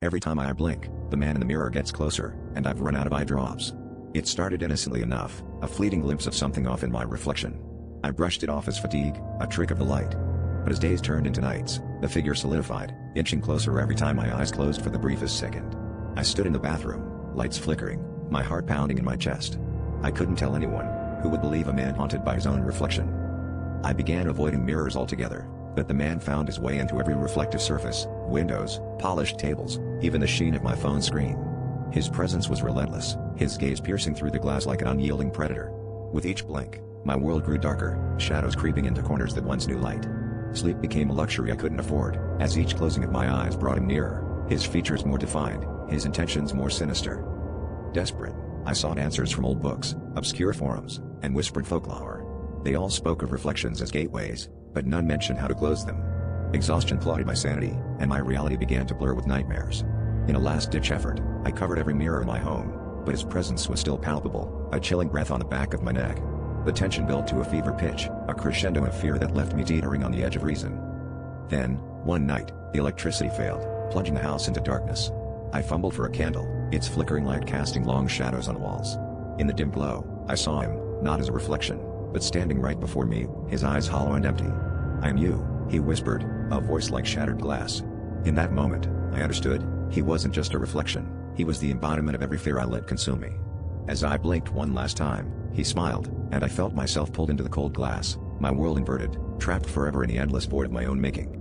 Every time I blink, the man in the mirror gets closer, and I've run out of eye drops. It started innocently enough, a fleeting glimpse of something off in my reflection. I brushed it off as fatigue, a trick of the light. But as days turned into nights, the figure solidified, inching closer every time my eyes closed for the briefest second. I stood in the bathroom, lights flickering, my heart pounding in my chest. I couldn't tell anyone. Who would believe a man haunted by his own reflection? I began avoiding mirrors altogether, but the man found his way into every reflective surface, windows, polished tables, even the sheen of my phone screen. His presence was relentless, his gaze piercing through the glass like an unyielding predator. With each blink, my world grew darker, shadows creeping into corners that once knew light. Sleep became a luxury I couldn't afford, as each closing of my eyes brought him nearer, his features more defined, his intentions more sinister. Desperate, I sought answers from old books, obscure forums, and whispered folklore. They all spoke of reflections as gateways, but none mentioned how to close them. Exhaustion clouded my sanity, and my reality began to blur with nightmares. In a last-ditch effort, I covered every mirror in my home, but his presence was still palpable, a chilling breath on the back of my neck. The tension built to a fever pitch, a crescendo of fear that left me teetering on the edge of reason. Then, one night, the electricity failed, plunging the house into darkness. I fumbled for a candle, its flickering light casting long shadows on the walls. In the dim glow, I saw him, not as a reflection, but standing right before me, his eyes hollow and empty. "I am you," he whispered, a voice like shattered glass. In that moment, I understood, he wasn't just a reflection, he was the embodiment of every fear I let consume me. As I blinked one last time, he smiled, and I felt myself pulled into the cold glass, my world inverted, trapped forever in the endless void of my own making.